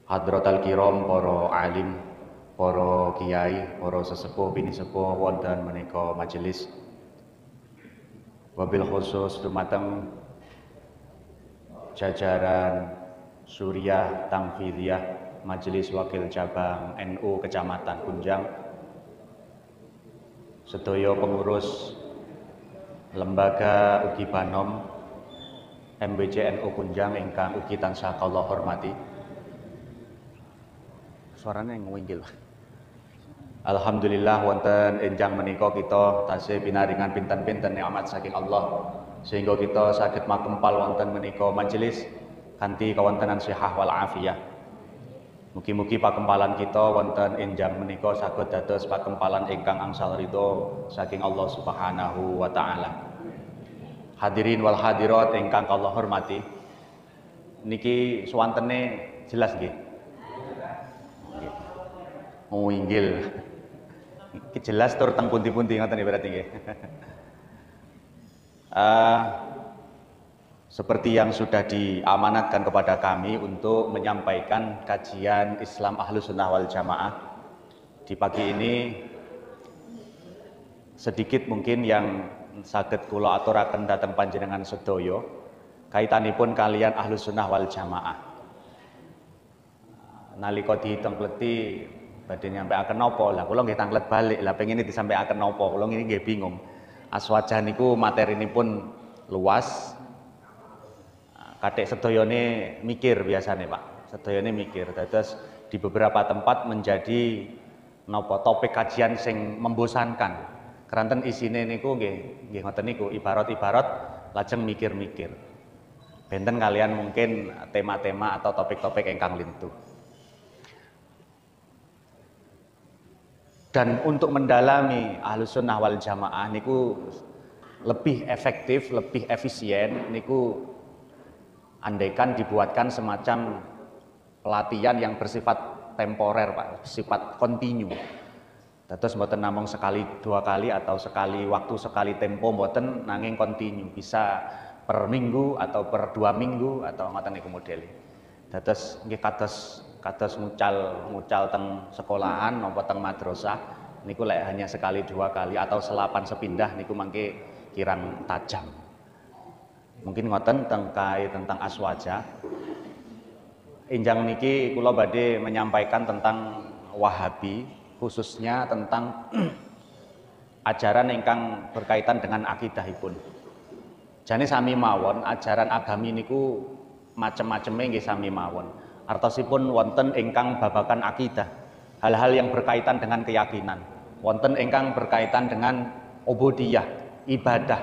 Hadratal kiram, para alim, para kiai, para sesepuh bini sepuh wonten menika majelis. Wabil khusus dumateng jajaran Suriah Tangfidiyah Majelis Wakil Cabang NU Kecamatan Kunjang, sedaya pengurus lembaga ugi Banom MBC NU Kunjang ingkang ugi tansah kula hormati. Suaranya ngwinggil. Alhamdulillah wonten enjang menika kita tasih pinaringan pinten-pinten nikmat saking Allah sehingga kita saged makempal wonten menika majelis kanthi kawontenan sihah wal afiyah. Mugi-mugi pakempalan kita wonten enjang menika saged dados pakempalan ingkang angsal ridho saking Allah Subhanahu wa taala. Hadirin wal hadirat ingkang kula hormati, niki suwantene jelas nggih? Inggil. Iki jelas tur teng pundi-pundi ngoten berarti nggih. Seperti yang sudah diamanatkan kepada kami untuk menyampaikan kajian Islam Ahlus Sunnah wal Jamaah di pagi ini, sedikit mungkin yang saged kula aturaken dhateng panjenengan sedaya kaitanipun kalian Ahlus Sunnah wal Jamaah. Nalika dihitung pleti badhe nyampaiaken napa? Lah kula nggih tanglet balik. Lah pengine disampaiaken napa? Kula ngene nggih bingung. Aswaja niku materinipun luas. Kadek sedayane mikir biasane, Pak. Sedayane mikir. Dados di beberapa tempat menjadi napa topik kajian sing membosankan. Keranten isine niku nggih ngoten niku ibarat-ibarat lajeng mikir-mikir. Benten kalian mungkin tema-tema atau topik-topik ingkang lintu. Dan untuk mendalami Ahlus Sunnah wal Jamaah niku lebih efektif, lebih efisien niku andaikan dibuatkan semacam pelatihan yang bersifat temporer, Pak, bersifat kontinu. Dados mboten namung sekali dua kali atau sekali waktu sekali tempo, mboten nanging kontinu, bisa per minggu atau per 2 minggu atau ngoten niku modele. Dados nggih kados mucal teng sekolahan napa teng madrasah niku lek hanya sekali dua kali atau selapan sepindah niku mangke kirang tajam. Mungkin ngoten tentang aswaja. Enjang niki kula badhe menyampaikan tentang Wahabi, khususnya tentang ajaran ingkang berkaitan dengan akidahipun. Jane sami mawon ajaran agami niku macem-maceme nggih sami mawon. Artosipun wonten ingkang babakan akidah, hal-hal yang berkaitan dengan keyakinan. Wonten ingkang berkaitan dengan ubudiyah, ibadah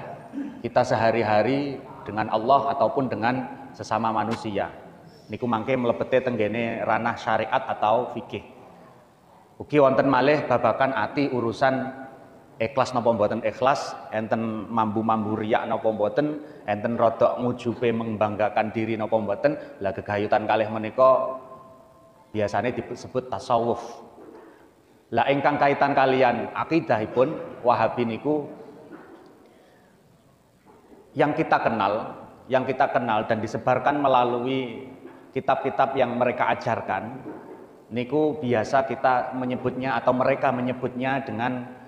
kita sehari-hari dengan Allah ataupun dengan sesama manusia. Niku mangke mlebete tenggene ranah syariat atau fikih. Ugi wonten malih babakan ati urusan ikhlas napa mboten ikhlas, enten mambu-mambu riya napa mboten, enten rodok ngujube membanggakan diri napa mboten. Lah gegayutan kalih menika biasane disebut tasawuf. Lah ingkang kaitan kalian akidahipun Wahabi niku yang kita kenal dan disebarkan melalui kitab-kitab yang mereka ajarkan niku biasa kita menyebutnya atau mereka menyebutnya dengan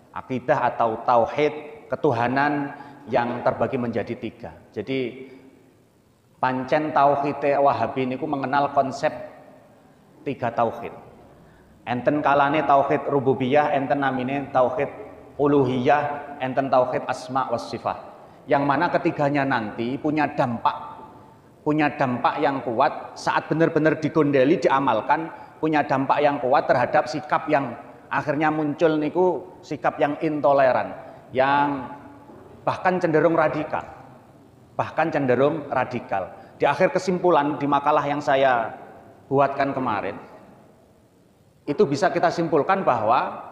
akidah atau tauhid, ketuhanan yang terbagi menjadi 3. Jadi pancen tauhid Wahabi niku mengenal konsep 3 tauhid. Enten kalane tauhid rububiyah, enten namine tauhid uluhiyah, enten tauhid asma was sifat. Yang mana ketiganya nanti punya dampak yang kuat saat benar-benar digondeli, diamalkan, punya dampak yang kuat terhadap sikap yang akhirnya muncul niku sikap yang intoleran, yang bahkan cenderung radikal. Di akhir kesimpulan di makalah yang saya buatkan kemarin, itu bisa kita simpulkan bahwa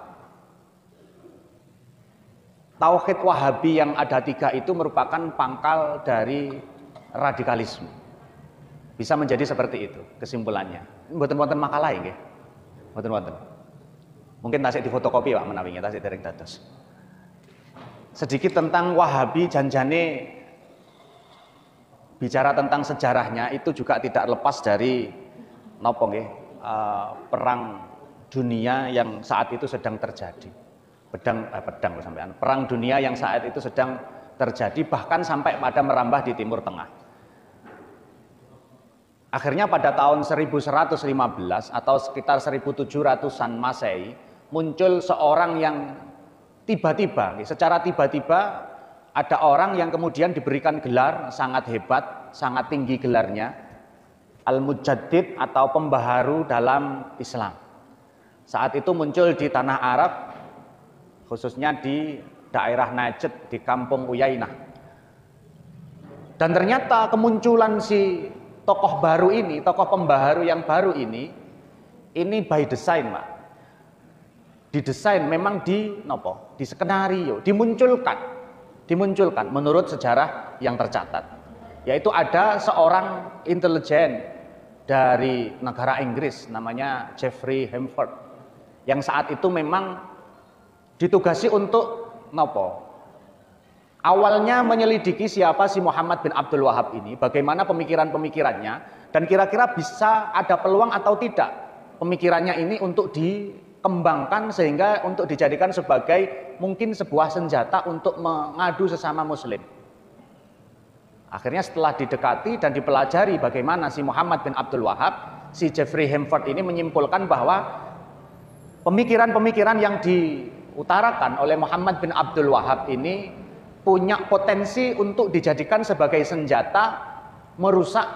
tauhid Wahabi yang ada 3 itu merupakan pangkal dari radikalisme. Bisa menjadi seperti itu kesimpulannya. Mboten-mboten makalah nggih. Mboten-mboten. Mungkin tasik di fotokopi Pak menawinya, tasik dereng dados. Sedikit tentang Wahabi, janjane bicara tentang sejarahnya itu juga tidak lepas dari nopo nggih, perang dunia yang saat itu sedang terjadi. Pedang sampean. Perang dunia yang saat itu sedang terjadi, bahkan sampai pada merambah di Timur Tengah. Akhirnya pada tahun 1115 atau sekitar 1700-an Masehi muncul seorang yang tiba-tiba, secara tiba-tiba ada orang yang kemudian diberikan gelar sangat hebat, sangat tinggi gelarnya, Al-Mujaddid atau pembaharu dalam Islam. Saat itu muncul di tanah Arab, khususnya di daerah Najd, di kampung Uyainah. Dan ternyata kemunculan si tokoh baru ini, tokoh pembaharu yang baru ini by design, Pak. Didesain memang di skenario, dimunculkan menurut sejarah yang tercatat. Yaitu ada seorang intelijen dari negara Inggris namanya Geoffrey Hamford yang saat itu memang ditugasi untuk awalnya menyelidiki siapa si Muhammad bin Abdul Wahab ini, bagaimana pemikiran-pemikirannya, dan kira-kira bisa ada peluang atau tidak pemikirannya ini untuk dikembangkan sehingga untuk dijadikan sebagai mungkin sebuah senjata untuk mengadu sesama muslim. Akhirnya setelah didekati dan dipelajari bagaimana si Muhammad bin Abdul Wahab, si Geoffrey Hamford ini menyimpulkan bahwa pemikiran-pemikiran yang diutarakan oleh Muhammad bin Abdul Wahab ini punya potensi untuk dijadikan sebagai senjata merusak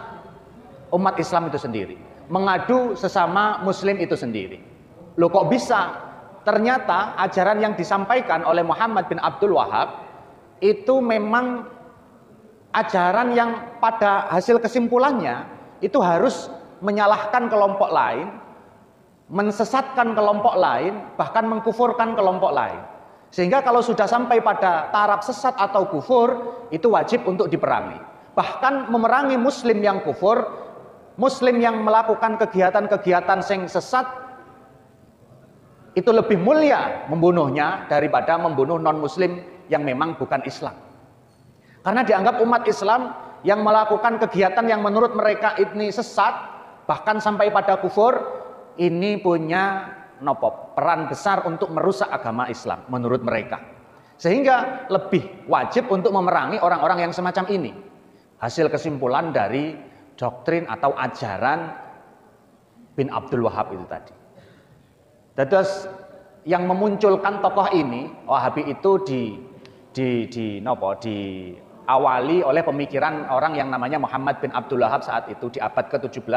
umat Islam itu sendiri, mengadu sesama muslim itu sendiri. Loh kok bisa? Ternyata ajaran yang disampaikan oleh Muhammad bin Abdul Wahab itu memang ajaran yang pada hasil kesimpulannya itu harus menyalahkan kelompok lain, mensesatkan kelompok lain, bahkan mengkufurkan kelompok lain. Sehingga kalau sudah sampai pada taraf sesat atau kufur, itu wajib untuk diperangi. Bahkan memerangi muslim yang kufur, muslim yang melakukan kegiatan-kegiatan yang sesat, itu lebih mulia membunuhnya daripada membunuh non-muslim yang memang bukan Islam. Karena dianggap umat Islam yang melakukan kegiatan yang menurut mereka ini sesat, bahkan sampai pada kufur, ini punya peran besar untuk merusak agama Islam menurut mereka. Sehingga lebih wajib untuk memerangi orang-orang yang semacam ini. Hasil kesimpulan dari doktrin atau ajaran bin Abdul Wahab itu tadi. Terus yang memunculkan tokoh ini, Wahabi itu diawali oleh pemikiran orang yang namanya Muhammad bin Abdul Wahab saat itu di abad ke-17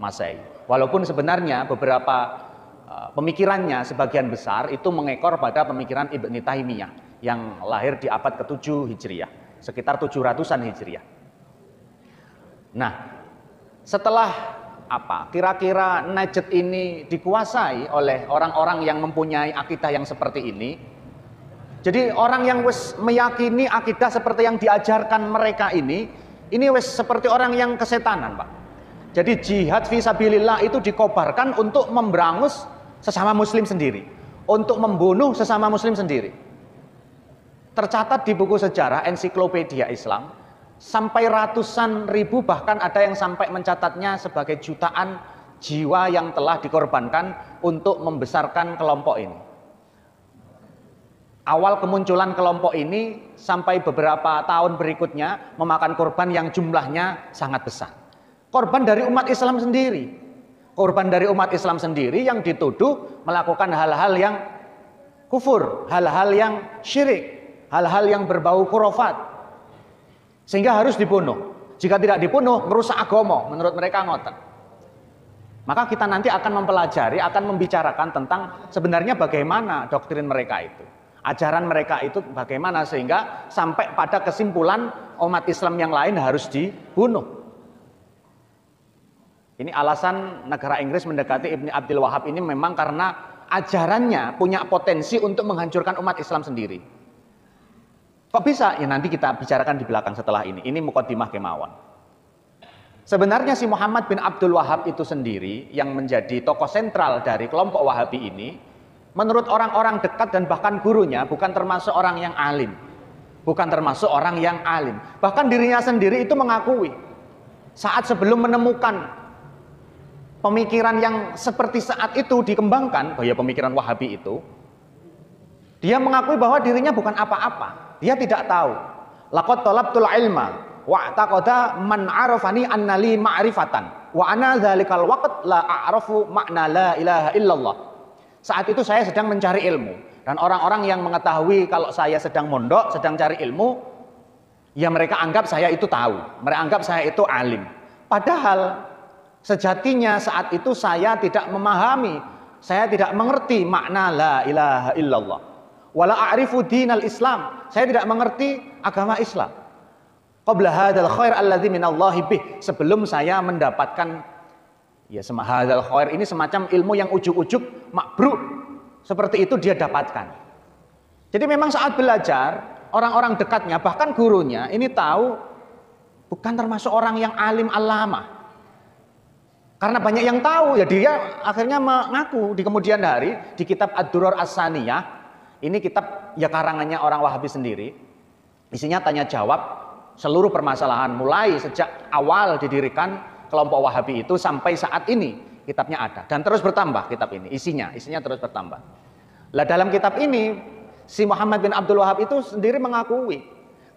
Masehi. Walaupun sebenarnya beberapa pemikirannya sebagian besar itu mengekor pada pemikiran Ibnu Taimiyah yang lahir di abad ke-7 Hijriah, sekitar 700-an Hijriah. Nah, setelah kira-kira Najd ini dikuasai oleh orang-orang yang mempunyai akidah yang seperti ini. Jadi orang yang wis meyakini akidah seperti yang diajarkan mereka ini wis seperti orang yang kesetanan, Pak. Jadi jihad fisabilillah itu dikobarkan untuk memberangus sesama muslim sendiri, untuk membunuh sesama muslim sendiri. Tercatat di buku sejarah ensiklopedia Islam sampai ratusan ribu, bahkan ada yang sampai mencatatnya sebagai jutaan jiwa yang telah dikorbankan untuk membesarkan kelompok ini. Awal kemunculan kelompok ini sampai beberapa tahun berikutnya memakan korban yang jumlahnya sangat besar. Korban dari umat Islam sendiri. Korban dari umat Islam sendiri yang dituduh melakukan hal-hal yang kufur, hal-hal yang syirik, hal-hal yang berbau khurafat. Sehingga harus dibunuh. Jika tidak dibunuh, merusak agama, menurut mereka ngoten. Maka kita nanti akan mempelajari, akan membicarakan tentang sebenarnya bagaimana doktrin mereka itu. Ajaran mereka itu bagaimana sehingga sampai pada kesimpulan umat Islam yang lain harus dibunuh. Ini alasan negara Inggris mendekati Ibnu Abdul Wahab ini memang karena ajarannya punya potensi untuk menghancurkan umat Islam sendiri. Kok bisa? Ya nanti kita bicarakan di belakang setelah ini. Ini mukadimah kemawon. Sebenarnya si Muhammad bin Abdul Wahab itu sendiri yang menjadi tokoh sentral dari kelompok Wahabi ini, menurut orang-orang dekat dan bahkan gurunya bukan termasuk orang yang alim. Bukan termasuk orang yang alim. Bahkan dirinya sendiri itu mengakui saat sebelum menemukan pemikiran yang seperti saat itu dikembangkan, bahwa pemikiran Wahabi itu, dia mengakui bahwa dirinya bukan apa-apa. Dia tidak tahu. Laqad talabtul ilma wa taqada man arafani annali ma'rifatan wa ana dzalikal waqt la a'rafu makna la ilaha illallah. Saat itu saya sedang mencari ilmu, dan orang-orang yang mengetahui kalau saya sedang mondok, sedang cari ilmu, ya mereka anggap saya itu tahu, mereka anggap saya itu alim. Padahal sejatinya saat itu saya tidak memahami, saya tidak mengerti makna la ilaha illallah. Wala a'rifu dinal Islam, saya tidak mengerti agama Islam. Qabla hadzal khair alladzi minallahi bih, sebelum saya mendapatkan ya hadzal khair ini, semacam ilmu yang ujuk-ujuk mabruk, seperti itu dia dapatkan. Jadi memang saat belajar, orang-orang dekatnya, bahkan gurunya ini tahu bukan termasuk orang yang alim alama. Karena banyak yang tahu, ya dia akhirnya mengaku di kemudian hari di kitab Ad-Durar As-Saniyah. Ini kitab ya karangannya orang Wahabi sendiri. Isinya tanya jawab seluruh permasalahan mulai sejak awal didirikan kelompok Wahabi itu sampai saat ini kitabnya ada dan terus bertambah kitab ini, isinya terus bertambah. Lah dalam kitab ini si Muhammad bin Abdul Wahab itu sendiri mengakui,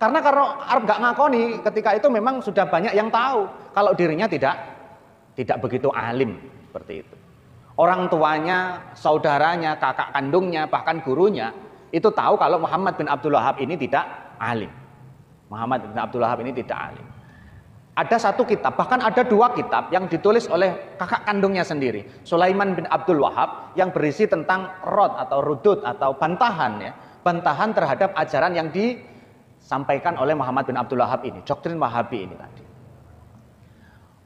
karena Arab gak ngakoni ketika itu memang sudah banyak yang tahu kalau dirinya tidak begitu alim seperti itu. Orang tuanya, saudaranya, kakak kandungnya, bahkan gurunya itu tahu kalau Muhammad bin Abdul Wahab ini tidak alim. Muhammad bin Abdul Wahab ini tidak alim. Ada satu kitab, bahkan ada dua kitab yang ditulis oleh kakak kandungnya sendiri, Sulaiman bin Abdul Wahab, yang berisi tentang rod atau rudud atau bantahan ya, bantahan terhadap ajaran yang disampaikan oleh Muhammad bin Abdul Wahab ini, doktrin Wahabi ini tadi.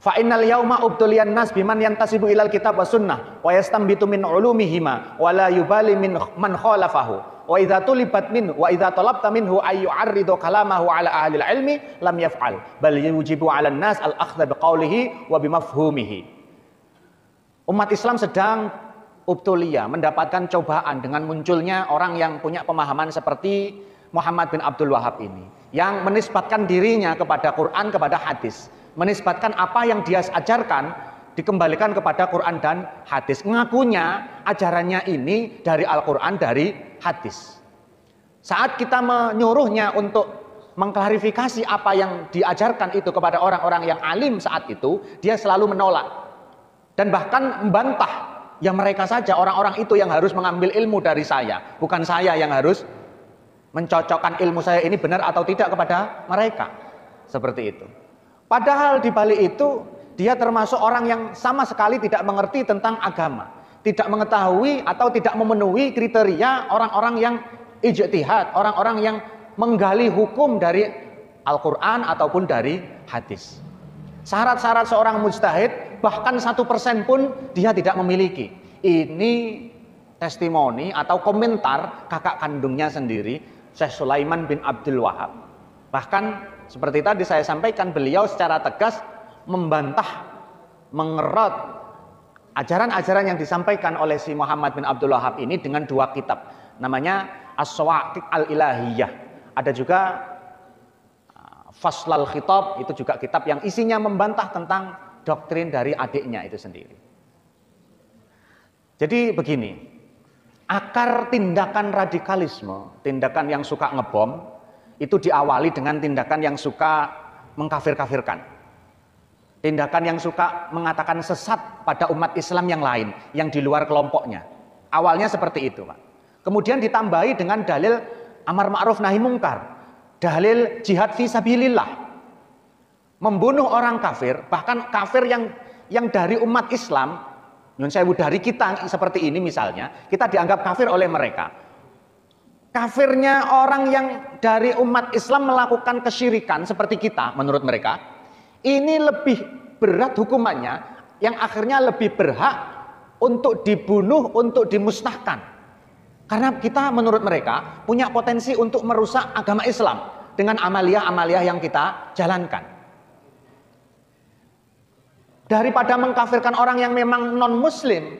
Fa innal yauma ubtuliyan nas biman yantasibu ilal kitab was sunnah wa yastanbitu min ulumihima wa la yubali min man khalafahu wa idza tulibat min wa idza talabta minhu ay yu'arridu kalamahu ala ahli ilmi lam yaf'al bal yujibu 'ala an-nas al-akhdha biqaulihi wa bimafhumihi. Umat Islam sedang ubtulia, mendapatkan cobaan dengan munculnya orang yang punya pemahaman seperti Muhammad bin Abdul Wahab ini, yang menisbatkan dirinya kepada Quran, kepada hadis, menisbatkan apa yang dia ajarkan dikembalikan kepada Quran dan hadis. Ngakunya ajarannya ini dari Al-Quran, dari hadis. Saat kita menyuruhnya untuk mengklarifikasi apa yang diajarkan itu kepada orang-orang yang alim saat itu, dia selalu menolak dan bahkan membantah. Ya mereka saja, orang-orang itu yang harus mengambil ilmu dari saya, bukan saya yang harus mencocokkan ilmu saya ini benar atau tidak kepada mereka. Seperti itu. Padahal di balik itu dia termasuk orang yang sama sekali tidak mengerti tentang agama, tidak mengetahui atau tidak memenuhi kriteria orang-orang yang ijtihad, orang-orang yang menggali hukum dari Al-Quran ataupun dari hadis. Syarat-syarat seorang mujtahid bahkan 1% pun dia tidak memiliki. Ini testimoni atau komentar kakak kandungnya sendiri, Syekh Sulaiman bin Abdul Wahab. Bahkan seperti tadi saya sampaikan, beliau secara tegas membantah, mengerot ajaran-ajaran yang disampaikan oleh si Muhammad bin Abdul Wahab ini dengan dua kitab. Namanya As-Sawaqiq Al-Ilahiyah. Ada juga Faslal Khitab, itu juga kitab yang isinya membantah tentang doktrin dari adiknya itu sendiri. Jadi begini, akar tindakan radikalisme, tindakan yang suka ngebom, itu diawali dengan tindakan yang suka mengkafir-kafirkan. Tindakan yang suka mengatakan sesat pada umat Islam yang lain, yang di luar kelompoknya. Awalnya seperti itu, Pak. Kemudian ditambahi dengan dalil amar ma'ruf nahi mungkar, dalil jihad fi sabilillah. Membunuh orang kafir, bahkan kafir yang dari umat Islam, nyun sewu dari kita seperti ini misalnya, kita dianggap kafir oleh mereka. Kafirnya orang yang dari umat Islam melakukan kesyirikan seperti kita menurut mereka, ini lebih berat hukumannya, yang akhirnya lebih berhak untuk dibunuh, untuk dimusnahkan. Karena kita menurut mereka punya potensi untuk merusak agama Islam dengan amalia-amalia yang kita jalankan. Daripada mengkafirkan orang yang memang non-muslim,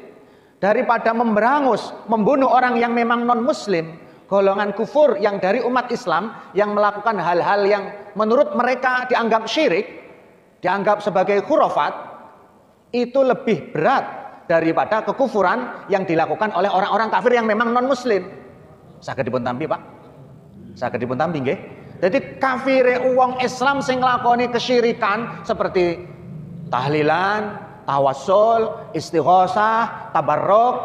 daripada memberangus, membunuh orang yang memang non-muslim, golongan kufur yang dari umat Islam yang melakukan hal-hal yang menurut mereka dianggap syirik, dianggap sebagai khurafat, itu lebih berat daripada kekufuran yang dilakukan oleh orang-orang kafir yang memang non-muslim. Saged dipun tampi, Pak? Saged dipun tampi nggih? Jadi kafire wong Islam sing nglakoni kesyirikan seperti tahlilan, tawassul, istighosah, tabarruk,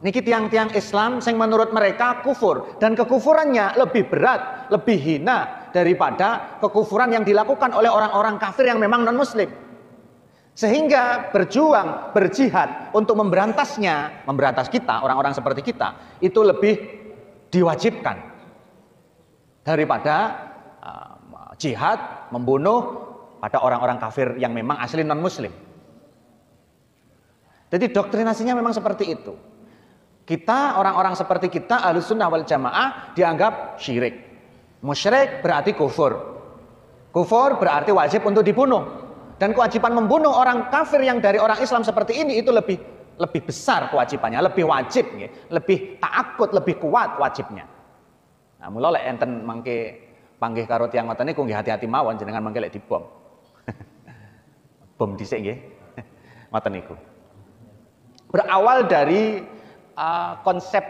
niki tiang-tiang Islam sing menurut mereka kufur, dan kekufurannya lebih berat, lebih hina daripada kekufuran yang dilakukan oleh orang-orang kafir yang memang non-muslim. Sehingga berjuang, berjihad untuk memberantasnya, memberantas kita, orang-orang seperti kita, itu lebih diwajibkan daripada jihad, membunuh pada orang-orang kafir yang memang asli non-muslim. Jadi doktrinasinya memang seperti itu. Kita, orang-orang seperti kita, Ahlussunnah wal Jamaah, dianggap syirik. Musyrik berarti kufur. Kufur berarti wajib untuk dibunuh. Dan kewajiban membunuh orang kafir yang dari orang Islam seperti ini itu lebih besar kewajibannya, lebih wajib, lebih ta'akkud, lebih kuat wajibnya. Nah, mula lek enten mangke panggih karo tiyang ngoten niku nggih hati-hati mawon jenengan mangke lek dibom. Bom dhisik nggih. Ngoten niku. Berawal dari konsep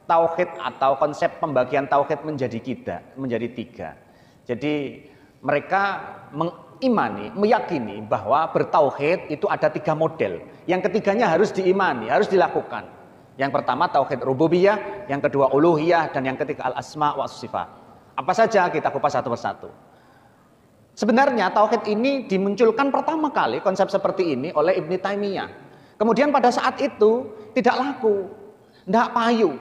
tauhid atau konsep pembagian tauhid menjadi tiga. Jadi mereka mengimani, meyakini bahwa bertauhid itu ada tiga model. Yang ketiganya harus diimani, harus dilakukan. Yang pertama tauhid rububiyah, yang kedua uluhiyah, dan yang ketiga al-asma wa sifat. Apa saja kita kupas satu persatu. Sebenarnya tauhid ini dimunculkan pertama kali konsep seperti ini oleh Ibnu Taimiyah. Kemudian pada saat itu tidak laku, tidak payu.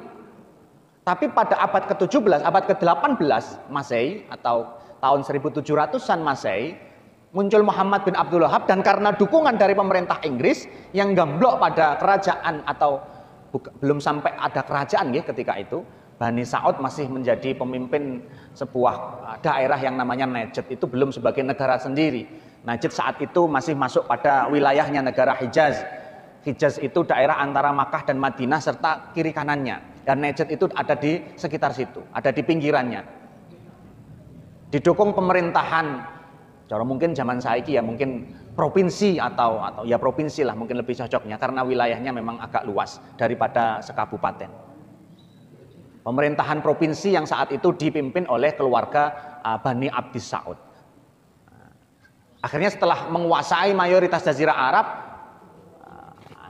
Tapi pada abad ke-17, abad ke-18 Masehi atau tahun 1700-an Masehi, muncul Muhammad bin Abdul Wahhab, dan karena dukungan dari pemerintah Inggris yang gamblok pada kerajaan atau belum sampai ada kerajaan ya ketika itu, Bani Sa'ud masih menjadi pemimpin sebuah daerah yang namanya Najd, itu belum sebagai negara sendiri. Najd saat itu masih masuk pada wilayahnya negara Hijaz. Hijaz itu daerah antara Makkah dan Madinah serta kiri kanannya, dan Najd itu ada di sekitar situ, ada di pinggirannya. Didukung pemerintahan, cara mungkin zaman saiki ya mungkin provinsi atau ya provinsi lah mungkin lebih cocoknya, karena wilayahnya memang agak luas daripada sekabupaten. Pemerintahan provinsi yang saat itu dipimpin oleh keluarga Bani Abdis Sa'ud. Akhirnya setelah menguasai mayoritas Jazirah Arab,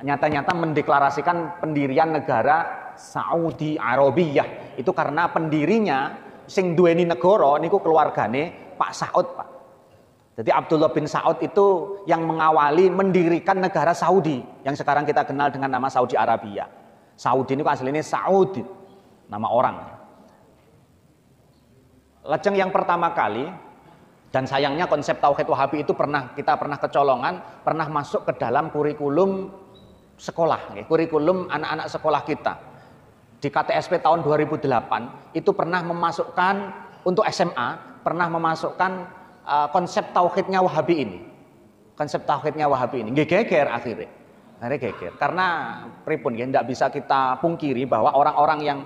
nyata-nyata mendeklarasikan pendirian negara Saudi Arabiyah. Itu karena pendirinya sing duweni negara niku keluargane Pak Saud, Pak. Jadi Abdullah bin Saud itu yang mengawali mendirikan negara Saudi yang sekarang kita kenal dengan nama Saudi Arabia. Saudi ini aslinya Saudi, nama orang. Lajeng yang pertama kali, dan sayangnya konsep tauhid Wahabi itu kita pernah kecolongan, pernah masuk ke dalam kurikulum sekolah, kurikulum anak-anak sekolah kita. Di KTSP tahun 2008 itu pernah memasukkan untuk SMA, pernah memasukkan konsep tauhidnya Wahabi ini. Konsep tauhidnya Wahabi ini geger akhirnya. Geger. Karena pripun ya, tidak bisa kita pungkiri bahwa orang-orang yang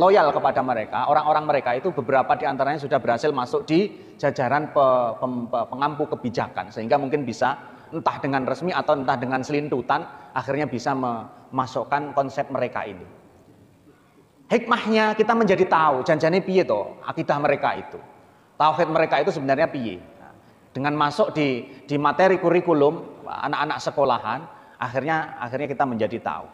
loyal kepada mereka, orang-orang mereka itu beberapa di antaranya sudah berhasil masuk di jajaran pengampu kebijakan, sehingga mungkin bisa entah dengan resmi atau entah dengan selintutan akhirnya bisa memasukkan konsep mereka ini. Hikmahnya kita menjadi tahu janjane piye to akidah mereka itu. Tauhid mereka itu sebenarnya piye. Dengan masuk di materi kurikulum anak-anak sekolahan, akhirnya kita menjadi tahu.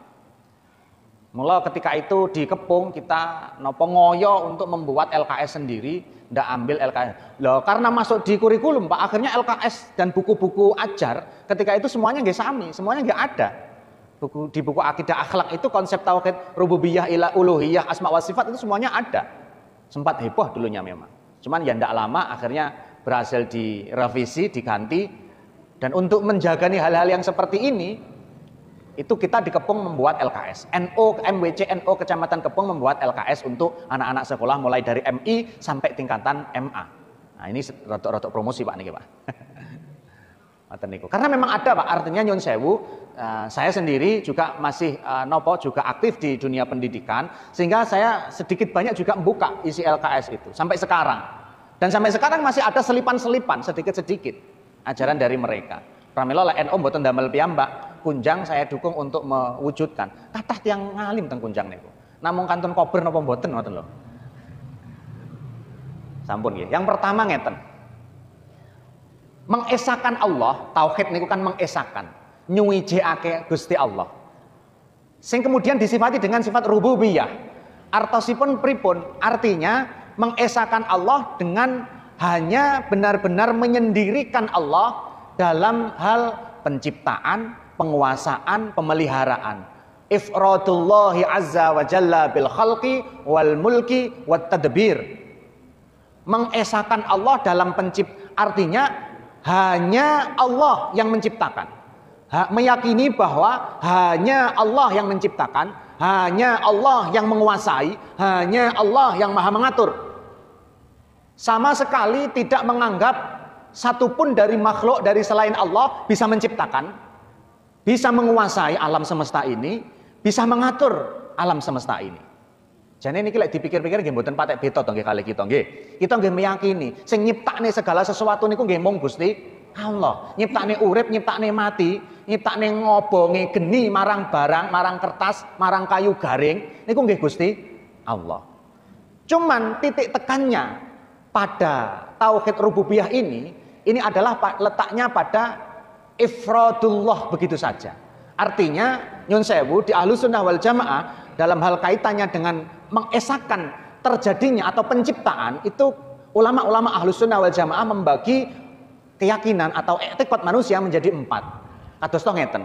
Mula ketika itu dikepung kita nopo ngoyo untuk membuat LKS sendiri, ndak ambil LKS. Loh, karena masuk di kurikulum Pak, akhirnya LKS dan buku-buku ajar ketika itu semuanya nggih sami, semuanya nggak ada. Di buku akidah akhlak itu konsep tauhid rububiyah, uluhiyah, asma wa sifat itu semuanya ada. Sempat heboh dulunya memang. Cuman ya ndak lama akhirnya berhasil direvisi, diganti, dan untuk menjaga nih hal-hal yang seperti ini itu kita di Kepung membuat LKS. MWC NO Kecamatan Kepung membuat LKS untuk anak-anak sekolah mulai dari MI sampai tingkatan MA. Nah, ini rotok promosi Pak niki Pak. Karena memang ada Pak, artinya nyun sewu, saya sendiri juga masih juga aktif di dunia pendidikan, sehingga saya sedikit banyak juga membuka isi LKS itu sampai sekarang. Dan sampai sekarang masih ada selipan-selipan sedikit-sedikit ajaran dari mereka. Pramila lek NU mboten damel piyambak, kunjang saya dukung untuk mewujudkan. Kathah tiyang ngalim teng kunjang niku. Namung kantun kober napa mboten ngoten lho. Sampun nggih. Yang pertama ngeten. Mengesakan Allah, tauhid niku kan mengesakan, nyuwijekake Gusti Allah. Sing kemudian disifati dengan sifat rububiyah. Artosipun pripun? Artinya mengesakan Allah dengan hanya benar-benar menyendirikan Allah dalam hal penciptaan, penguasaan, pemeliharaan. Ifradullahi azza wa jalla bil khalqi wal mulki wat tadbir. Mengesakan Allah dalam artinya hanya Allah yang menciptakan. Meyakini bahwa hanya Allah yang menciptakan, hanya Allah yang menguasai, hanya Allah yang maha mengatur. Sama sekali tidak menganggap satupun dari makhluk dari selain Allah bisa menciptakan, bisa menguasai alam semesta ini, bisa mengatur alam semesta ini. Jadi ini lek dipikir-pikir nggih mboten patek beta to nggih kalih kita nggih. Kita nggih meyakini sing nyiptakne segala sesuatu niku nggih mung Gusti Allah. Nyiptakne urip, nyiptakne mati, nyiptakne ngobonge geni marang barang, marang kertas, marang kayu garing niku nggih Gusti Allah. Cuman titik tekannya pada tauhid rububiyah ini adalah letaknya pada ifradullah begitu saja. Artinya nyun sewu di Ahlussunnah wal Jamaah dalam hal kaitannya dengan mengesahkan terjadinya atau penciptaan itu ulama-ulama Ahlussunnah wal Jamaah membagi keyakinan atau etikot manusia menjadi 4. Kados to ngeten.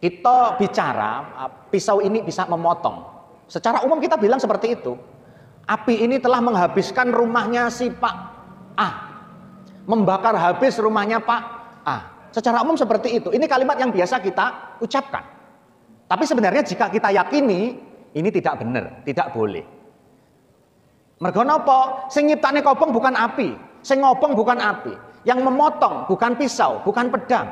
Kita bicara pisau ini bisa memotong. Secara umum kita bilang seperti itu. Api ini telah menghabiskan rumahnya si Pak A. Membakar habis rumahnya Pak A. Secara umum seperti itu. Ini kalimat yang biasa kita ucapkan. Tapi sebenarnya jika kita yakini, ini tidak benar, tidak boleh. Mergo napa? Sing nyiptane kobong bukan api, sing ngobong bukan api, yang memotong bukan pisau, bukan pedang.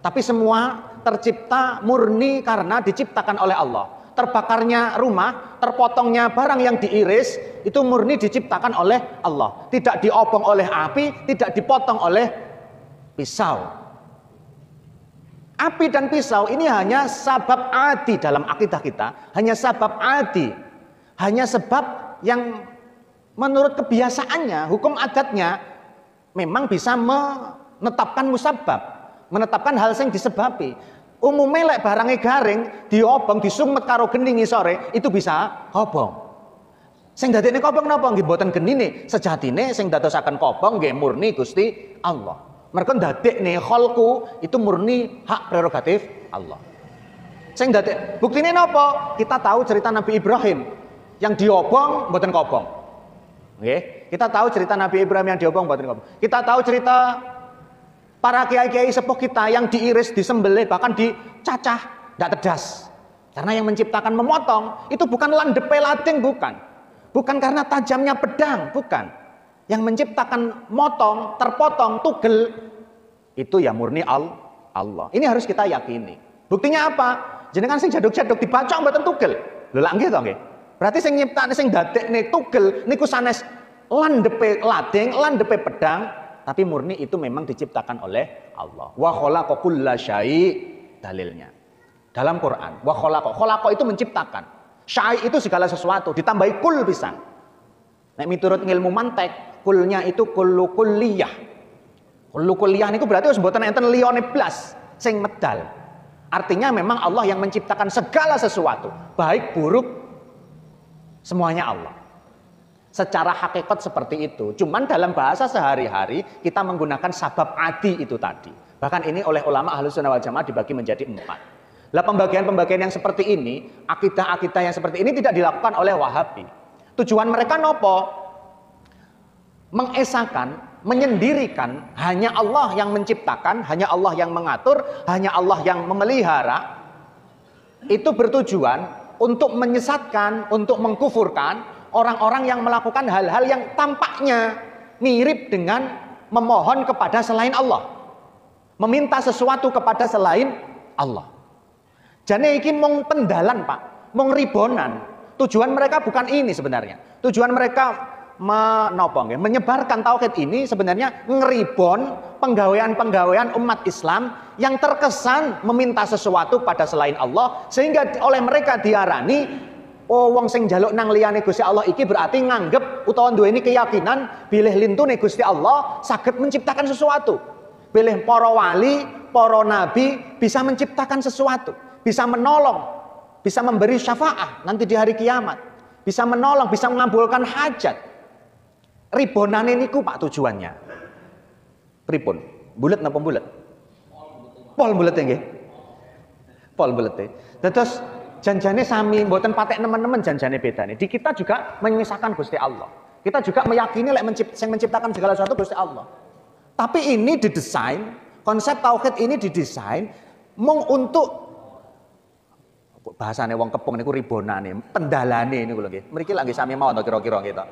Tapi semua tercipta murni karena diciptakan oleh Allah. Terbakarnya rumah, terpotongnya barang yang diiris, itu murni diciptakan oleh Allah. Tidak diobong oleh api, tidak dipotong oleh pisau. Api dan pisau ini hanya sabab adi dalam akidah kita. Hanya sabab adi. Hanya sebab yang menurut kebiasaannya, hukum adatnya, memang bisa menetapkan musabab. Menetapkan hal yang disebabi. Umumnya lek barangnya garing, diobong, disungmet karo geni ngisore, itu bisa kobong. Sing dadekne kobong napa? Nggih mboten genine, sejatine sing dadosaken kobong nggih murni Gusti Allah. Mergo ndadekne kholku itu murni hak prerogatif Allah. Sing dadek buktine napa? Kita tahu cerita Nabi Ibrahim yang diobong mboten kobong. Nggih, kita tahu cerita Nabi Ibrahim yang diobong mboten kobong. Kita tahu cerita para kiai-kiai sepuh kita yang diiris, disembelih, bahkan dicacah, tidak tedas. Karena yang menciptakan memotong, itu bukan landepe lading, bukan. Bukan karena tajamnya pedang, bukan. Yang menciptakan motong, terpotong, tugel, itu ya murni Allah. Ini harus kita yakini. Buktinya apa? Jenengan sing jaduk-jaduk dibacok mboten tugel. Lho lak nggih to nggih. Berarti sing nyiptakne sing dadekne tugel niku sanes landepe lading, landepe pedang. Tapi murni itu memang diciptakan oleh Allah. Wa khalaqa kulla syai' dalilnya. Dalam Quran, wa khalaqa itu menciptakan. Syai' itu segala sesuatu, ditambahi kul pisan. Nek miturut ilmu mantek, kulnya itu kullu kulliyah. Kullu kulliyah niku berarti wis mboten enten liyane blas sing medal. Artinya memang Allah yang menciptakan segala sesuatu, baik buruk semuanya Allah. Secara hakikat seperti itu. Cuman dalam bahasa sehari-hari kita menggunakan sabab adi itu tadi. Bahkan ini oleh ulama Ahlussunnah wal Jamaah dibagi menjadi 4. Lah pembagian-pembagian yang seperti ini, akidah-akidah yang seperti ini tidak dilakukan oleh Wahabi. Tujuan mereka nopo? Mengesahkan, menyendirikan hanya Allah yang menciptakan, hanya Allah yang mengatur, hanya Allah yang memelihara. Itu bertujuan untuk menyesatkan, untuk mengkufurkan orang-orang yang melakukan hal-hal yang tampaknya mirip dengan memohon kepada selain Allah. Meminta sesuatu kepada selain Allah. Jane iki mung pendalan, Pak. Mung ribonan. Tujuan mereka bukan ini sebenarnya. Tujuan mereka menyebarkan tauhid ini sebenarnya ngeribon penggawean-penggawean umat Islam yang terkesan meminta sesuatu pada selain Allah, sehingga oleh mereka diarani wong sing njaluk nang liyane Gusti Allah iki berarti nganggep utawa duweni keyakinan bilih lintune Gusti Allah saged menciptakan sesuatu. Bilih para wali, para nabi bisa menciptakan sesuatu, bisa menolong, bisa memberi syafaat nanti di hari kiamat, bisa menolong, bisa mengabulkan hajat. Ribonane niku Pak tujuannya. Pripun? Bulet napa bulet? Pol bulet nggih. Pol bulet. Terus janjane sami mboten patek nemen-nemen janjane bedane. Di kita juga menyisakan Gusti Allah. Kita juga meyakini lek menciptakan segala sesuatu Gusti Allah. Tapi ini didesain, konsep tauhid ini didesain mung untuk bahasane wong kepung niku ribonane, pendalane niku lho nggih. Mriki lak nggih sami mawon to kira-kira kita.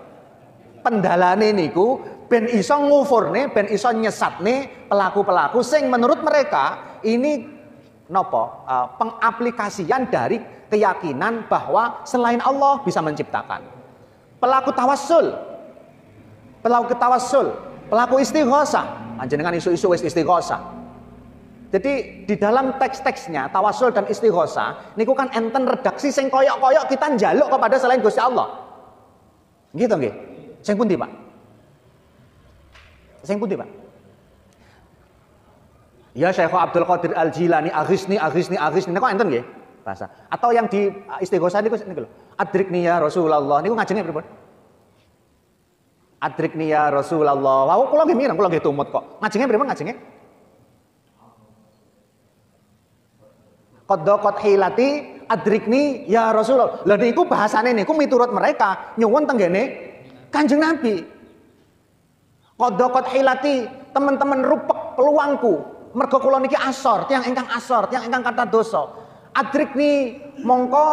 Pendalane niku ben iso ngufurne, ben iso nyesatne pelaku-pelaku sing menurut mereka ini pengaplikasian dari keyakinan bahwa selain Allah bisa menciptakan. Pelaku tawassul, pelaku istighosah, panjenengan isu-isu wis istighosah. Jadi di dalam teks-teksnya tawassul dan istighosah niku kan enten redaksi sing koyok-koyok kita njaluk kepada selain Gusti Allah. Gitu nggih. Sing pundi, Pak? Sing pundi, Pak? Ya Syekh Abdul Qadir Al-Jilani aghithni niku enten nggih bahasa. Atau yang di istighosah niku lho. Adrikni ya Rasulullah niku ngajenge pripun? Adrikni ya Rasulullah. Wah, kula nggih mireng, kula nggih tumut kok. Ngajenge pripun ngajenge? Qad hilati adrikni ya Rasulullah. Lah niku bahasane niku miturut mereka nyuwun tenggene Kanjeng Nabi. Qad hilati, teman-teman rupek peluangku. Mergo kula niki asor, tiyang ingkang kata dosa. Adrikni mongko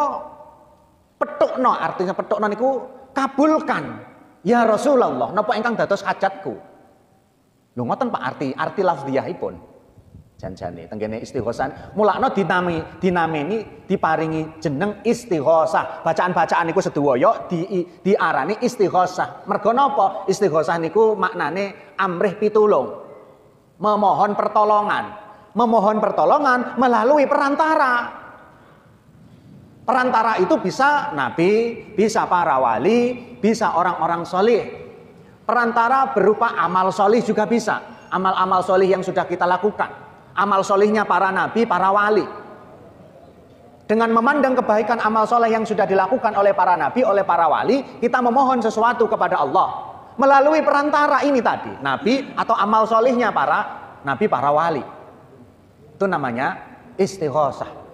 petukno, artinya petukno niku kabulkan ya Rasulullah napa ingkang dados hajatku. Lho ngoten Pak arti lafdhiyahipun. Janjane tenggene istighosah mulakno dinameni diparingi jeneng istighosah. Bacaan-bacaan niku sedaya diarani istighosah. Mergo napa? Istighosah niku maknane amrih pitulung. Memohon pertolongan. Memohon pertolongan melalui perantara. Perantara itu bisa nabi, bisa para wali, bisa orang-orang solih. Perantara berupa amal solih juga bisa. Amal-amal solih yang sudah kita lakukan. Amal solihnya para nabi, para wali. Dengan memandang kebaikan amal soleh yang sudah dilakukan oleh para nabi, oleh para wali, kita memohon sesuatu kepada Allah melalui perantara ini tadi, nabi atau amal solihnya para nabi, para wali. Itu namanya istighosah.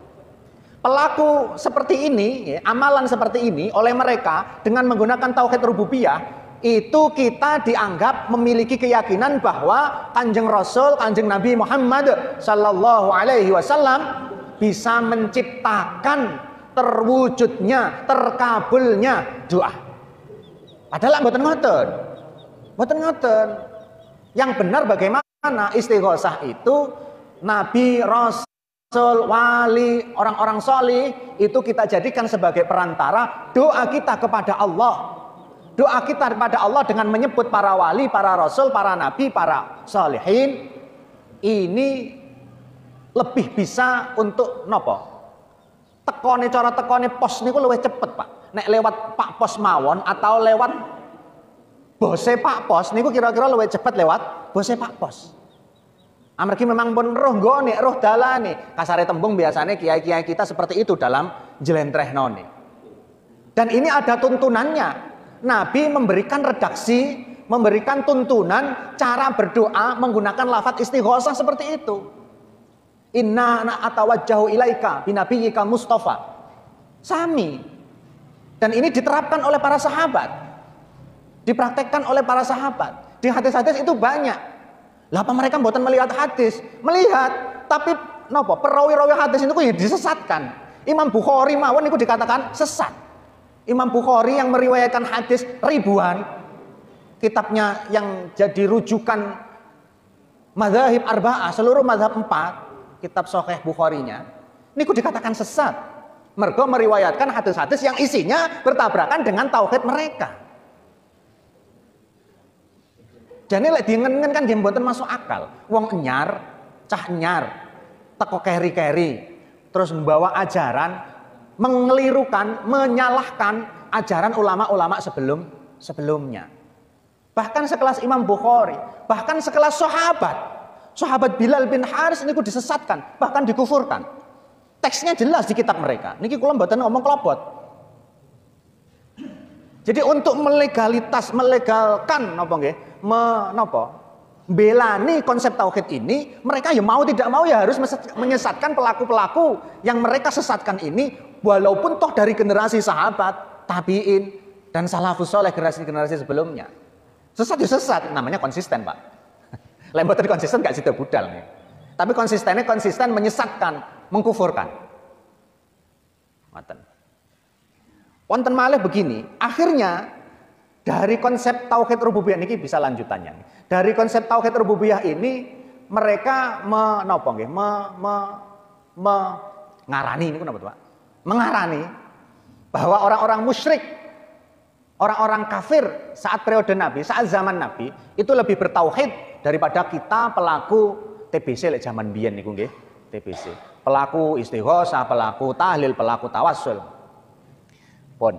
Pelaku seperti ini, amalan seperti ini oleh mereka dengan menggunakan tauhid rububiyah, itu kita dianggap memiliki keyakinan bahwa Kanjeng Rasul, Kanjeng Nabi Muhammad sallallahu alaihi wasallam bisa menciptakan terwujudnya, terkabulnya doa. Padahal mboten ngoten. Mboten ngoten. Yang benar bagaimana istighosah itu Nabi, Rasul, wali, orang-orang solih itu kita jadikan sebagai perantara doa kita kepada Allah. Doa kita kepada Allah dengan menyebut para wali, para rasul, para nabi, para salihin ini lebih bisa untuk nopo? Cara tekone pos niku luwih cepet, Pak. Nek lewat Pak Pos mawon atau lewat bose Pak Pos niku kira-kira luwih cepet lewat bose Pak Pos. Amargi memang pun roh nggone, roh dalane. Kasare tembung biasanya kiai-kiai kita seperti itu dalam jlentrehnone. Dan ini ada tuntunannya. Nabi memberikan redaksi, memberikan tuntunan cara berdoa menggunakan lafaz istighosah seperti itu. Inna atawajjahu ilaika binabiyyika Mustafa. Sami. Dan ini diterapkan oleh para sahabat. Dipraktekkan oleh para sahabat. Di hadis-hadis itu banyak. Lah apa mereka mboten melihat hadis? Melihat, tapi napa? Perawi-rawi hadis itu ya disesatkan. Imam Bukhari mawon niku dikatakan sesat. Imam Bukhari yang meriwayatkan hadis ribuan, kitabnya yang jadi rujukan mazhab arba'ah, seluruh mazhab 4, kitab Sahih Bukharinya, niku dikatakan sesat. Mergo meriwayatkan hadis-hadis yang isinya bertabrakan dengan tauhid mereka. Jane lek diengen-engen kan nggih mboten masuk akal. Wong enyar, cah enyar, teko keri-keri, terus membawa ajaran mengelirukan, menyalahkan ajaran ulama-ulama sebelumnya. Bahkan sekelas Imam Bukhari, bahkan sekelas sahabat Bilal bin Haris niku disesatkan, bahkan dikufurkan. Teksnya jelas di kitab mereka. Niki kula mboten ngomong klobot. Jadi untuk melegalkan napa nggih? Belani konsep tauhid ini, mereka ya mau tidak mau ya harus menyesatkan pelaku-pelaku yang mereka sesatkan ini, walaupun toh dari generasi sahabat, tabi'in dan salafus saleh generasi-generasi sebelumnya. Sesat ya sesat, namanya konsisten, Pak. Lembaga konsisten gak sido budal nih. Tapi konsistennya konsisten menyesatkan, mengkufurkan. Wonten malih begini, akhirnya dari konsep tauhid rububiyah ini bisa lanjutannya. Dari konsep tauhid rububiyah ini mereka mengarani ini kenapa Pak? Mengarani bahwa orang-orang musyrik, orang-orang kafir saat periode Nabi, saat zaman Nabi itu lebih bertauhid daripada kita pelaku TBC lek zaman biyen niku nggih, TBC. Pelaku istighosah, pelaku tahlil, pelaku tawassul. Pun.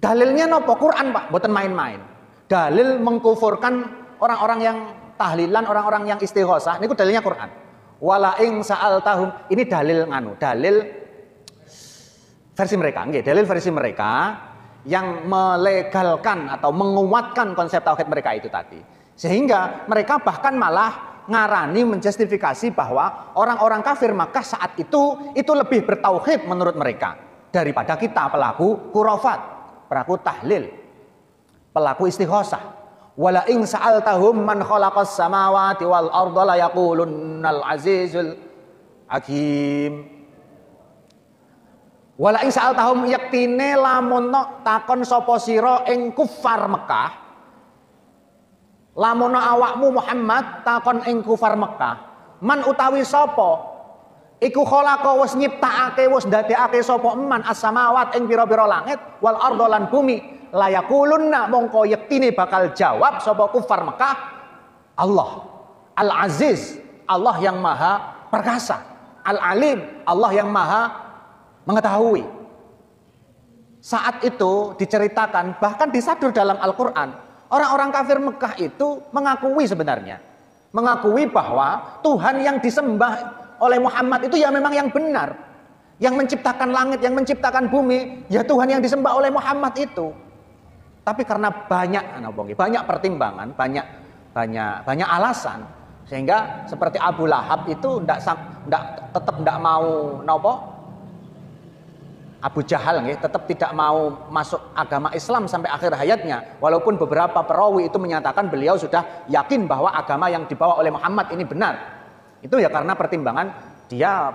Dalilnya nopo Quran Pak, mboten main-main. Dalil mengkufurkan orang-orang yang tahlilan, orang-orang yang istighosah, niku dalilnya Quran. Wala ing sa'altahum, ini dalil dalil versi mereka, nggih, dalil versi mereka yang melegalkan atau menguatkan konsep tauhid mereka itu tadi. Sehingga mereka bahkan malah ngarani menjustifikasi bahwa orang-orang kafir Makkah saat itu lebih bertauhid menurut mereka daripada kita pelaku khurafat, pelaku tahlil, pelaku istighosah. Wala ing sa'altahum man khalaqas samawati wal arda la yaqulunnal azizul hakim. Wala ing sa'altahum yaktine lamun takon sapa sira ing kufar Mekah, lamun awakmu Muhammad takon ing kufar Mekah, man utawi sapa iku khalaqa wis nyiptakake wis ndadekake sapa eman as-samawat ing pira-pira langit wal arda lan bumi la yaqulunna mongko yektine bakal jawab sapa kufar Mekah Allah Al-Aziz, Allah yang maha perkasa, Al-Alim, Allah yang maha mengetahui. Saat itu diceritakan bahkan disadur dalam Al-Qur'an, orang-orang kafir Mekah itu mengakui sebenarnya, mengakui bahwa Tuhan yang disembah oleh Muhammad itu ya memang yang benar, yang menciptakan langit, yang menciptakan bumi, ya Tuhan yang disembah oleh Muhammad itu. Tapi karena banyak pertimbangan, banyak alasan, sehingga seperti Abu Lahab itu tetap tidak mau Abu Jahal tetap tidak mau masuk agama Islam sampai akhir hayatnya, walaupun beberapa perawi itu menyatakan beliau sudah yakin bahwa agama yang dibawa oleh Muhammad ini benar. Itu ya karena pertimbangan dia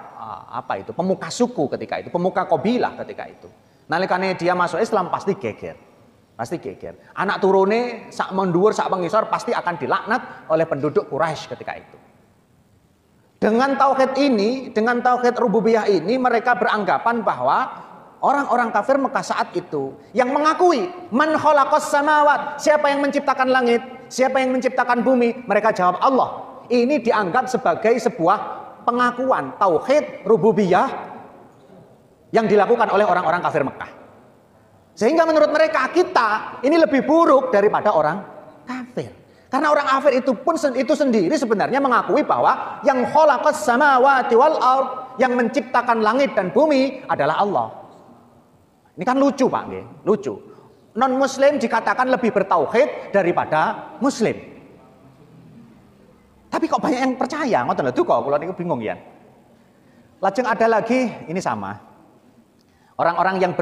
pemuka suku ketika itu, pemuka kabilah ketika itu. Nalikane dia masuk Islam pasti geger. Anak turune sak menduwur sak pengisor pasti akan dilaknat oleh penduduk Quraisy ketika itu. Dengan tauhid ini, dengan tauhid rububiyah ini mereka beranggapan bahwa orang-orang kafir Mekah saat itu yang mengakui man khalaqas samawat, siapa yang menciptakan langit, siapa yang menciptakan bumi, mereka jawab Allah. Ini dianggap sebagai sebuah pengakuan tauhid rububiyah yang dilakukan oleh orang-orang kafir Mekah. Sehingga menurut mereka kita ini lebih buruk daripada orang kafir. Karena orang kafir itu sendiri sebenarnya mengakui bahwa yang khalaqas samawati wal ard, yang menciptakan langit dan bumi adalah Allah. Ini kan lucu Pak nggih, lucu. Non muslim dikatakan lebih bertauhid daripada muslim. Tapi kok banyak yang percaya, ngoten lho kok kula niku bingung ya. Lajeng ada lagi, ini sama. Orang-orang yang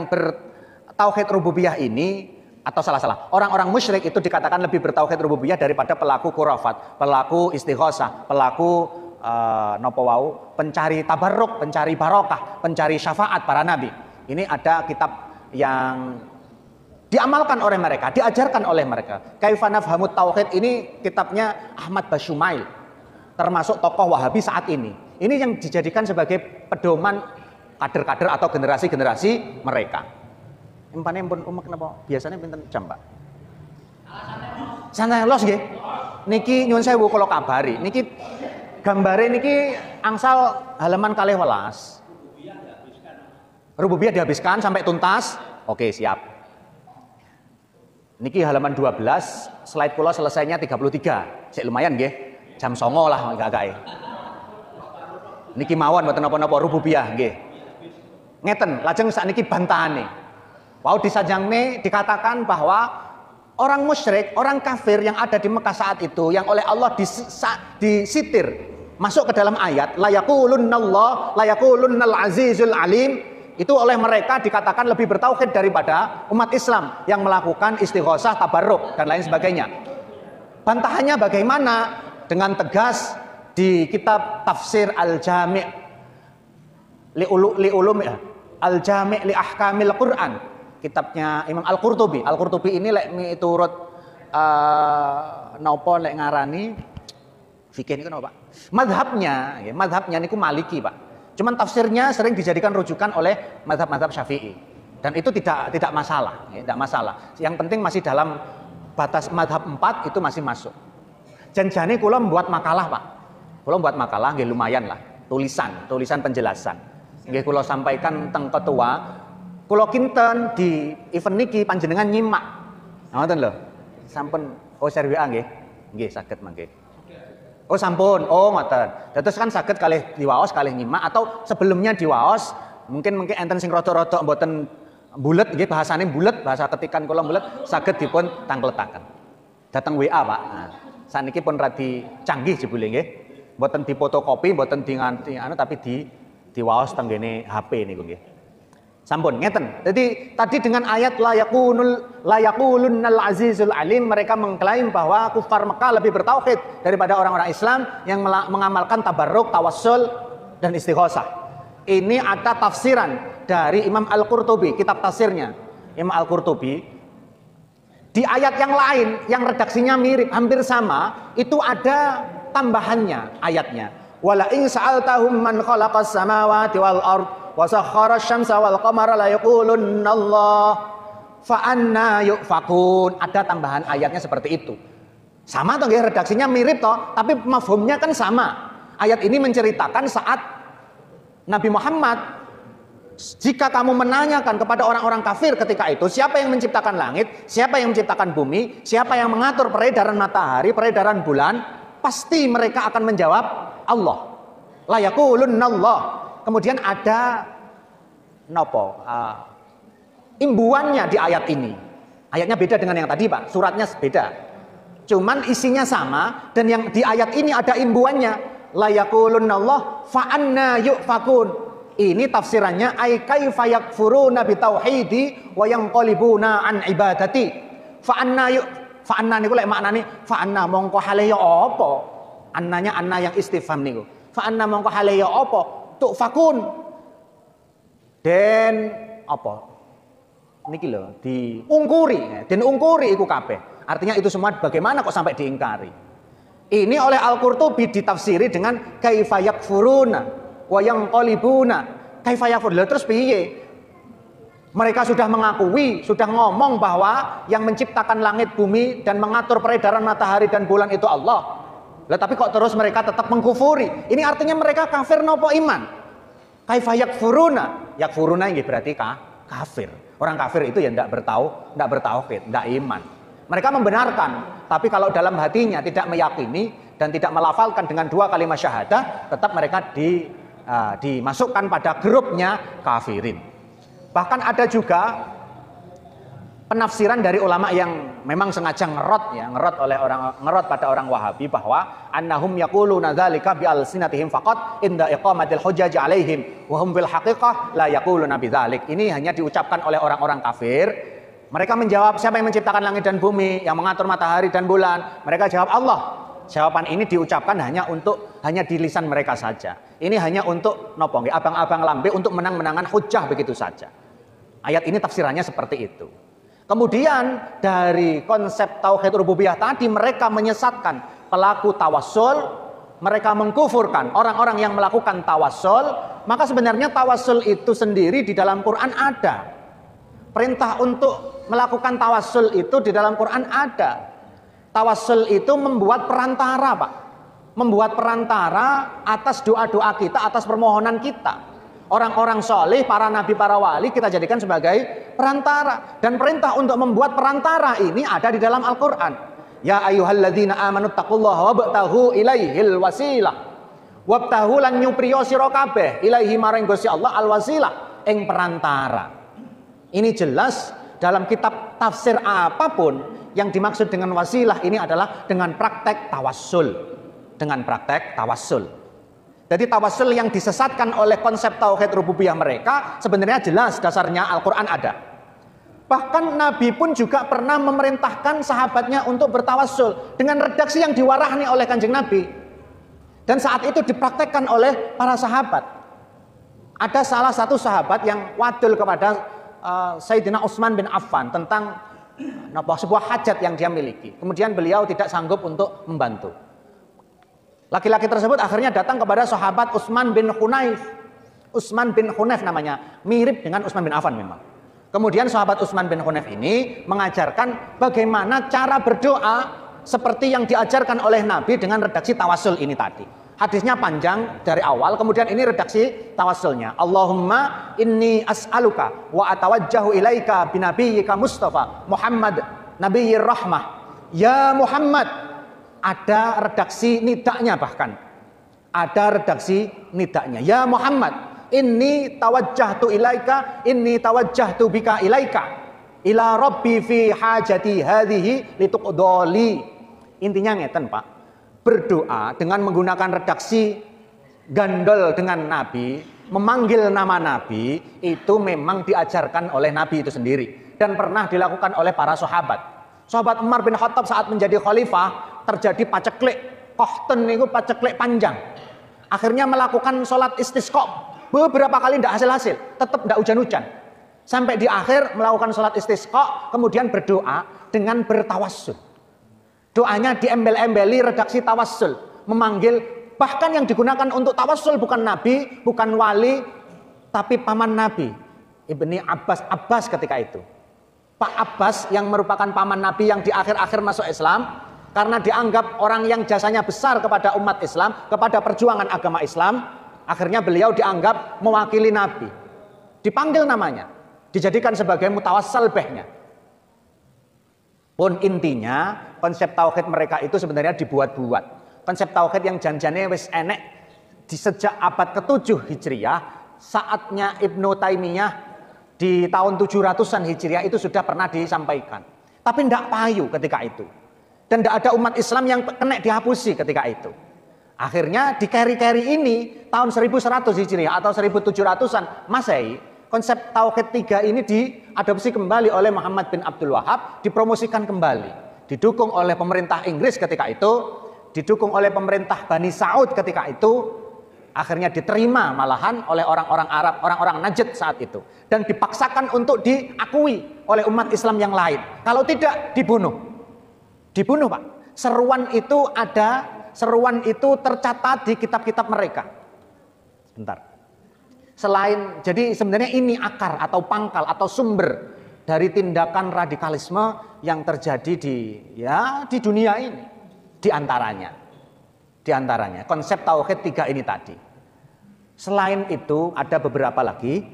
bertauhid rububiyah ini atau salah. Orang-orang musyrik itu dikatakan lebih bertauhid rububiyah daripada pelaku khurafat, pelaku istighosah, pelaku pencari tabarruk, pencari barokah, pencari syafaat para nabi. Ini ada kitab yang diamalkan oleh mereka, diajarkan oleh mereka. Kaifa nafhamut tauhid ini kitabnya Ahmad Basyumail, termasuk tokoh Wahabi saat ini. Ini yang dijadikan sebagai pedoman kader-kader atau generasi-generasi mereka. Empane pun umek napa? Biasanya pinten jam, Pak? Santai los nggih. Niki nyuwun sewu kula kabari. Niki gambare niki angsal halaman 12. Rububiyah dihabiskan sampai tuntas. Oke, siap. Niki halaman 12, slide kula selesainya 33. Sik lumayan nggih. Jam 09.00 lah gak-gake. Niki mawon mboten napa-napa rububiyah nggih. Ngeten, lajeng sakniki bantahane. Wau disajangne dikatakan bahwa orang musyrik, orang kafir yang ada di Mekah saat itu yang oleh Allah disitir masuk ke dalam ayat la yaqulunnallah la yaqulunnal azizul alim, itu oleh mereka dikatakan lebih bertauhid daripada umat Islam yang melakukan istighosah, tabarruk dan lain sebagainya. Bantahannya bagaimana? Dengan tegas di kitab tafsir Al-Jami' li ulum Al-Jami' li ahkamil Quran, kitabnya Imam Al-Qurtubi. Al-Qurtubi ini lek miturut napa lek ngarani fikih niku napa Pak? Madhabnya niku Maliki Pak. Cuman tafsirnya sering dijadikan rujukan oleh mazhab-mazhab Syafi'i. Dan itu tidak masalah, ya, tidak masalah. Yang penting masih dalam batas mazhab 4 itu masih masuk. Janjane kula membuat makalah Pak. Kula membuat makalah nggih lumayan lah, tulisan penjelasan. Nggih kula sampaikan teng ketua. Kula kinten di event niki panjenengan nyimak. Ngoten lho. Sampun share WA nggih. Nggih saged mangke. Oh sampun. Oh ngoten. Dados kan saged kalih diwaos kalih nyimak atau sebelumnya diwaos mungkin enten sing rada-rada mboten bulet nggih bahasane bulet, bahasa ketikan kula bulet saged dipun tangkletaken. Dateng WA Pak. Nah, saniki pun radi canggih jebule nggih. Mboten difotokopi, mboten di anu tapi diwaos teng ngene HP niku nggih. Sampun ngeten. Jadi tadi dengan ayat la yaqulunnal azizul alim, mereka mengklaim bahwa kufar Mekah lebih bertauhid daripada orang-orang Islam yang mengamalkan tabarruk, tawassul dan istighosah. Ini ada tafsiran dari Imam Al-Qurtubi, kitab tafsirnya Imam Al-Qurtubi. Di ayat yang lain yang redaksinya mirip, hampir sama, itu ada tambahannya ayatnya. Wala in sa'altahum man khalaqas samawati wal ard wa sakhkhara asy-syamsa wal qamara la yaqulunnallah fa anna yufakun. Ada tambahan ayatnya seperti itu. Sama toh nggih, redaksinya mirip toh, tapi mafhumnya kan sama. Ayat ini menceritakan saat Nabi Muhammad, jika kamu menanyakan kepada orang-orang kafir ketika itu, siapa yang menciptakan langit, siapa yang menciptakan bumi, siapa yang mengatur peredaran matahari, peredaran bulan, pasti mereka akan menjawab Allah. La yaqulunnallah. Kemudian ada imbuannya di ayat ini. Ayatnya beda dengan yang tadi Pak, suratnya beda. Cuman isinya sama, dan yang di ayat ini ada imbuannya. La yaqulunnallah fa anna yufakun. Ini tafsirannya ay kaifa yakfuruna bi tauhidi wa yanqalibuna an ibadati. Fa anna niku lek maknane fa anna mongko hale ya apa? Annanya anna yang istifham niku. Fa anna mongko hale ya apa? Tuk fakun. Den apa? Niki lho diungkuri, den ungkuri iku kabeh. Artinya itu semua bagaimana kok sampai diingkari? Ini oleh Al-Qurtubi ditafsiri dengan kaifa yakfuruna wa yanqalibuna. Kaifa yakfur. Terus piye? Mereka sudah mengakui, sudah ngomong bahwa yang menciptakan langit bumi dan mengatur peredaran matahari dan bulan itu Allah. Lah tapi kok terus mereka tetap mengkufuri? Ini artinya mereka kafir nopo iman? Kaifa yakfuruna? Yakfuruna ini berarti kafir. Orang kafir itu ya tidak bertauhid, tidak iman. Mereka membenarkan, tapi kalau dalam hatinya tidak meyakini dan tidak melafalkan dengan 2 kalimat syahadah, tetap mereka dimasukkan pada grupnya kafirin. Bahkan ada juga penafsiran dari ulama yang memang sengaja ngerot pada orang Wahabi bahwa annahum yaquluna dzalika bi alsinatihim faqat inda iqamatil hujjaj alaihim wa hum fil haqiqah la yaquluna bidzalik. Ini hanya diucapkan oleh orang-orang kafir. Mereka menjawab siapa yang menciptakan langit dan bumi, yang mengatur matahari dan bulan? Mereka jawab Allah. Jawaban ini diucapkan hanya di lisan mereka saja. Ini hanya untuk nopo nggih abang-abang lambe untuk menang-menangan hujjah begitu saja. Ayat ini tafsirannya seperti itu. Kemudian dari konsep tauhid rububiyah tadi mereka menyesatkan pelaku tawassul, mereka mengkufurkan orang-orang yang melakukan tawassul. Maka sebenarnya tawassul itu sendiri di dalam Quran ada. Perintah untuk melakukan tawassul itu di dalam Quran ada. Tawassul itu membuat perantara, Pak. Membuat perantara atas doa-doa kita, atas permohonan kita. Orang-orang soleh, para nabi, para wali kita jadikan sebagai perantara. Dan perintah untuk membuat perantara ini ada di dalam Al-Quran. Ya ayyuhalladzina amanu taqullaha wabtaghu ilaihil wasilah. Wabtaghu lan nyupriyo sira kabeh ilaihi maring Gusti Allah al-wasilah ing perantara. Ini jelas dalam kitab tafsir apapun yang dimaksud dengan wasilah ini adalah dengan praktek tawassul. Dengan praktek tawassul. Jadi tawassul yang disesatkan oleh konsep tauhid rububiyah mereka sebenarnya jelas dasarnya Al-Quran ada. Bahkan Nabi pun juga pernah memerintahkan sahabatnya untuk bertawassul dengan redaksi yang diwarahni oleh Kanjeng Nabi. Dan saat itu dipraktekkan oleh para sahabat. Ada salah satu sahabat yang wadul kepada Sayyidina Utsman bin Affan tentang sebuah hajat yang dia miliki. Kemudian beliau tidak sanggup untuk membantu. Laki-laki tersebut akhirnya datang kepada sahabat Utsman bin Hunayf. Utsman bin Hunayf namanya, mirip dengan Utsman bin Affan memang. Kemudian sahabat Utsman bin Hunayf ini mengajarkan bagaimana cara berdoa seperti yang diajarkan oleh Nabi dengan redaksi tawassul ini tadi. Hadisnya panjang dari awal, kemudian ini redaksi tawassulnya. Allahumma inni as'aluka wa atawajjahu ilaika binabiyyika Mustafa Muhammad nabiyyir rahmah. Ya Muhammad. Ada redaksi nidaknya bahkan. Ada redaksi nidaknya. Ya Muhammad, inni tawajjahtu ilaika, inni tawajjahtu bika ilaika. Ila rabbi fi hajati hadhihi lituqdoli. Intinya ngeten, Pak. Berdoa dengan menggunakan redaksi gandol dengan Nabi, memanggil nama Nabi, itu memang diajarkan oleh Nabi itu sendiri dan pernah dilakukan oleh para sahabat. Sahabat Umar bin Khattab saat menjadi khalifah terjadi paceklik, kohten itu paceklik panjang. Akhirnya melakukan sholat istisqa beberapa kali tidak hasil-hasil, tetap tidak hujan-hujan. Sampai di akhir melakukan sholat istisqa, kemudian berdoa dengan bertawassul. Doanya diembel-embeli redaksi tawassul, memanggil, bahkan yang digunakan untuk tawassul bukan nabi, bukan wali, tapi paman Nabi, Ibni Abbas ketika itu. Pak Abbas yang merupakan paman Nabi yang di akhir-akhir masuk Islam, karena dianggap orang yang jasanya besar kepada umat Islam, kepada perjuangan agama Islam, akhirnya beliau dianggap mewakili Nabi. Dipanggil namanya, dijadikan sebagai mutawassal behnya. Pun intinya konsep tauhid mereka itu sebenarnya dibuat-buat. Konsep tauhid yang janjane wis enek di sejak abad ke-7 Hijriah, saatnya Ibnu Taimiyah di tahun 700-an Hijriah itu sudah pernah disampaikan. Tapi tidak payu ketika itu. Dan tidak ada umat Islam yang kena dihapusi ketika itu. Akhirnya di keri-keri ini tahun 1100 Hijriah atau 1700-an Masehi, konsep tauhid 3 ini diadopsi kembali oleh Muhammad bin Abdul Wahab, dipromosikan kembali. Didukung oleh pemerintah Inggris ketika itu, didukung oleh pemerintah Bani Saud ketika itu, akhirnya diterima malahan oleh orang-orang Arab, orang-orang Najd saat itu. Dan dipaksakan untuk diakui oleh umat Islam yang lain. Kalau tidak, dibunuh. Dibunuh, Pak. Seruan itu ada, seruan itu tercatat di kitab-kitab mereka. Sebentar. Jadi sebenarnya ini akar atau pangkal atau sumber dari tindakan radikalisme yang terjadi di dunia ini. Di antaranya konsep tauhid 3 ini tadi. Selain itu ada beberapa lagi.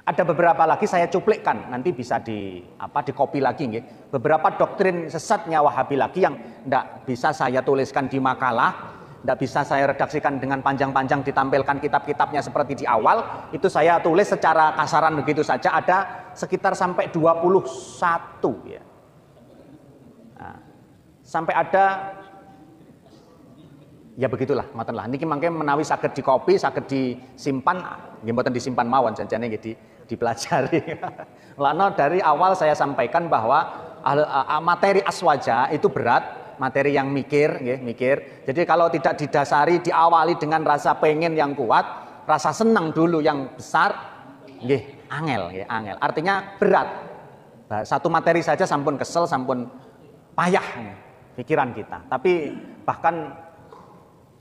Ada beberapa lagi saya cuplikkan, nanti bisa di copy lagi nggih. Beberapa doktrin sesatnya Wahabi lagi yang tidak bisa saya tuliskan di makalah. Tidak bisa saya redaksikan dengan panjang-panjang, ditampilkan kitab-kitabnya seperti di awal. Itu saya tulis secara kasaran begitu saja. Ada sekitar sampai 21 ya. Nah, sampai ada ya begitulah, ngoten lah. Niki mangke menawi saged dikopi, saged disimpan, nggih mboten disimpan mawon janjane nggih dipelajari. Lano dari awal saya sampaikan bahwa materi aswaja itu berat. Materi yang mikir. Jadi kalau tidak didasari, diawali dengan rasa pengen yang kuat, rasa senang dulu yang besar, angel. Artinya berat. Satu materi saja sampun kesel, sampun payah pikiran kita. Tapi bahkan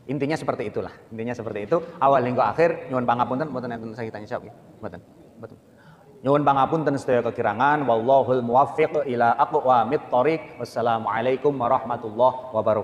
intinya seperti itulah. Intinya seperti itu. Awal hingga akhir nyuwun pangapunten, mboten enten saya tanya jawab nggih. Mboten. Nyuwun pangapunten sedaya kekirangan, wallahul muwaffiq ila aqwamit thoriq. Wassalamualaikum warahmatullahi wabarakatuh.